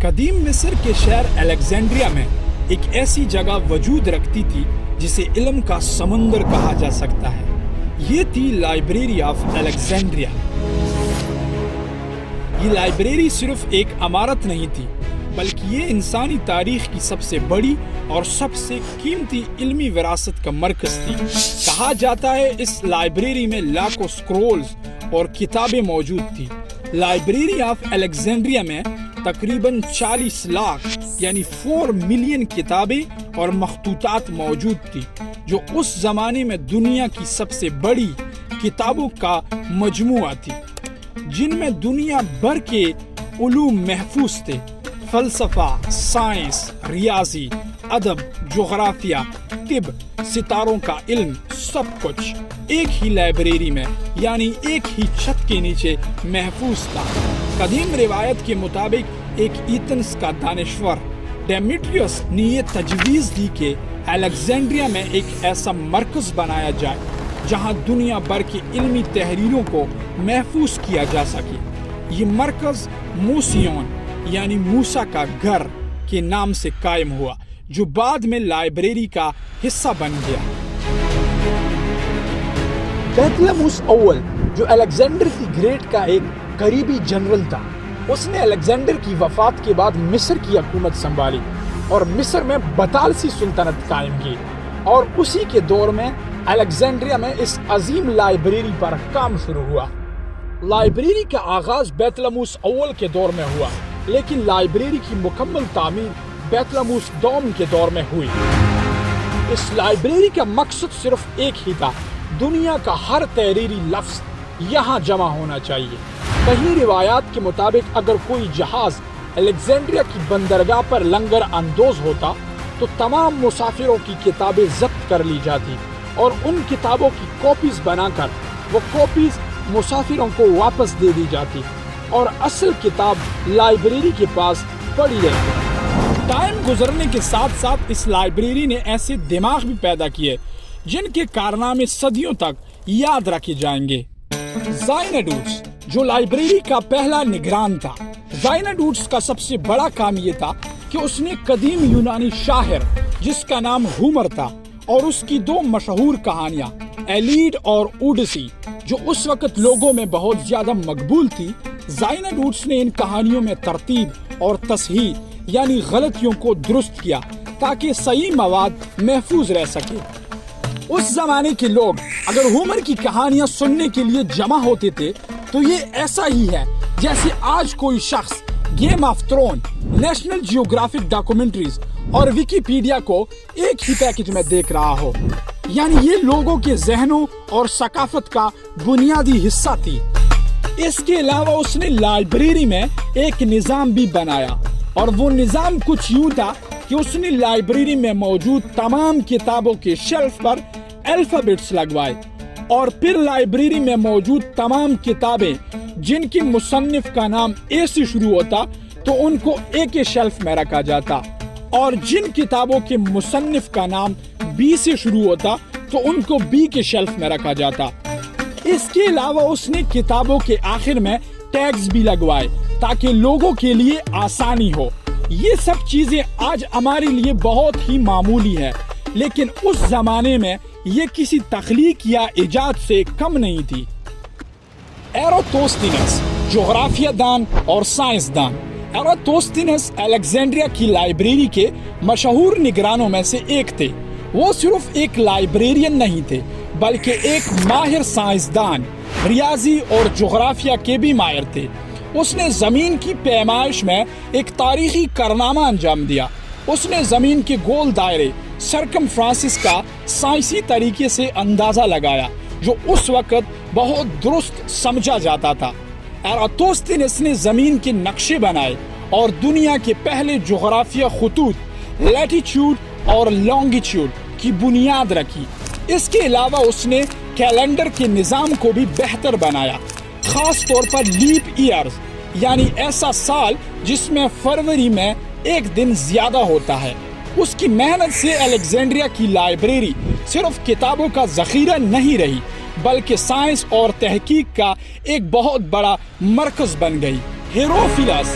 قدیم مصر کے شہر الیگزینڈریا میں ایک ایسی جگہ وجود رکھتی تھی جسے علم کا سمندر کہا جا سکتا ہے۔ یہ تھی لائبریری آف الیگزینڈریا۔ یہ لائبریری صرف ایک عمارت نہیں تھی بلکہ یہ انسانی تاریخ کی سب سے بڑی اور سب سے قیمتی علمی وراثت کا مرکز تھی۔ کہا جاتا ہے اس لائبریری میں لاکھوں سکرولز اور کتابیں موجود تھی۔ لائبریری آف الیگزینڈریا میں تقریباً 40 لاکھ یعنی 4 ملین کتابیں اور مخطوطات موجود تھی، جو اس زمانے میں دنیا کی سب سے بڑی کتابوں کا مجموعہ تھی، جن میں دنیا بھر کے علوم محفوظ تھے۔ فلسفہ، سائنس، ریاضی، ادب، جغرافیہ، طب، ستاروں کا علم، سب کچھ ایک ہی لائبریری میں یعنی ایک ہی چھت کے نیچے محفوظ تھا۔ قدیم روایت کے مطابق ایک ایتھنز کا دانشور ڈیمیٹریوس نے یہ تجویز دی کہ الیگزینڈریا میں ایک ایسا مرکز بنایا جائے جہاں دنیا بھر کی علمی تحریروں کو محفوظ کیا جا سکے۔ یہ مرکز موسیون یعنی موسیٰ کا گھر کے نام سے قائم ہوا، جو بعد میں لائبریری کا حصہ بن گیا۔ بیتلموس اول، جو الیگزینڈر دی گریٹ کا ایک قریبی جنرل تھا، اس نے الیگزینڈر کی وفات کے بعد مصر کی حکومت سنبھالی اور مصر میں بطالسی سلطنت قائم کی، اور اسی کے دور میں الیگزینڈریا میں اس عظیم لائبریری پر کام شروع ہوا۔ لائبریری کا آغاز بیتلموس اول کے دور میں ہوا، لیکن لائبریری کی مکمل تعمیر بیتلموس دوم کے دور میں ہوئی۔ اس لائبریری کا مقصد صرف ایک ہی تھا، دنیا کا ہر تحریری لفظ یہاں جمع ہونا چاہیے۔ کئی روایات کے مطابق اگر کوئی جہاز الیگزینڈریا کی بندرگاہ پر لنگر اندوز ہوتا تو تمام مسافروں کی کتابیں ضبط کر لی جاتی اور ان کتابوں کی کاپیز بنا کر وہ کاپیز مسافروں کو واپس دے دی جاتی اور اصل کتاب لائبریری کے پاس پڑی رہتی۔ ٹائم گزرنے کے ساتھ ساتھ اس لائبریری نے ایسے دماغ بھی پیدا کیے جن کے کارنامے صدیوں تک یاد رکھے جائیں گے۔ زائنڈوٹس، جو لائبریری کا پہلا نگران تھا۔ زائنڈوٹس کا سب سے بڑا کام یہ تھا کہ اس نے قدیم یونانی شاعر جس کا نام ہومر تھا اور اس کی 2 مشہور کہانیاں ایلیڈ اور اوڈیسی، جو اس وقت لوگوں میں بہت زیادہ مقبول تھی، زائنڈوٹس نے ان کہانیوں میں ترتیب اور تصحیح یعنی غلطیوں کو درست کیا تاکہ صحیح مواد محفوظ رہ سکے۔ اس زمانے کے لوگ اگر ہومر کی کہانیاں سننے کے لیے جمع ہوتے تھے تو یہ ایسا ہی ہے جیسے آج کوئی شخص Game of Thrones, National Geographic documentaries اور ویکیپیڈیا کو ایک ہی پیکج میں دیکھ رہا ہو۔ یعنی یہ لوگوں کے ذہنوں اور ثقافت کا بنیادی حصہ تھی۔ اس کے علاوہ اس نے لائبریری میں ایک نظام بھی بنایا، اور وہ نظام کچھ یوں تھا کہ اس نے لائبریری میں موجود تمام کتابوں کے شیلف پر الفابیٹس لگوائے، اور پھر لائبریری میں موجود تمام کتابیں جن کی مصنف کا نام اے سے شروع ہوتا تو ان کو اے کے شیلف میں رکھا جاتا، اور جن کتابوں کے مصنف کا نام بی سے شروع ہوتا تو ان کو بی کے شیلف میں رکھا جاتا۔ اس کے علاوہ اس نے کتابوں کے آخر میں ٹیگز بھی لگوائے تاکہ لوگوں کے لیے آسانی ہو۔ یہ سب چیزیں آج ہمارے لیے بہت ہی معمولی ہے، لیکن اس زمانے میں یہ کسی تخلیق یا ایجاد سے کم نہیں تھی۔ ایراتوستھینس، جغرافیہ دان اور سائنس دان۔ ایراتوستھینس الیگزینڈریا کی لائبریری کے مشہور نگرانوں میں سے ایک تھے۔ وہ صرف ایک لائبریرین نہیں تھے بلکہ ایک ماہر سائنسدان، ریاضی اور جغرافیہ کے بھی ماہر تھے۔ اس نے زمین کی پیمائش میں ایک تاریخی کارنامہ انجام دیا۔ اس نے زمین کے گول دائرے سرکمفرنس کا سائنسی طریقے سے اندازہ لگایا جو اس وقت بہت درست سمجھا جاتا تھا۔ ایراتوستھینس نے زمین کے نقشے بنائے اور دنیا کے پہلے جغرافیہ خطوط لیٹیچیوڈ اور لانگیچیوڈ کی بنیاد رکھی۔ اس کے علاوہ اس نے کیلنڈر کے نظام کو بھی بہتر بنایا، خاص طور پر لیپ ایئرز یعنی ایسا سال جس میں فروری میں ایک دن زیادہ ہوتا ہے۔ اس کی محنت سے الیگزینڈریا کی لائبریری صرف کتابوں کا ذخیرہ نہیں رہی بلکہ سائنس اور تحقیق کا ایک بہت بڑا مرکز بن گئی۔ ہیروفیلس،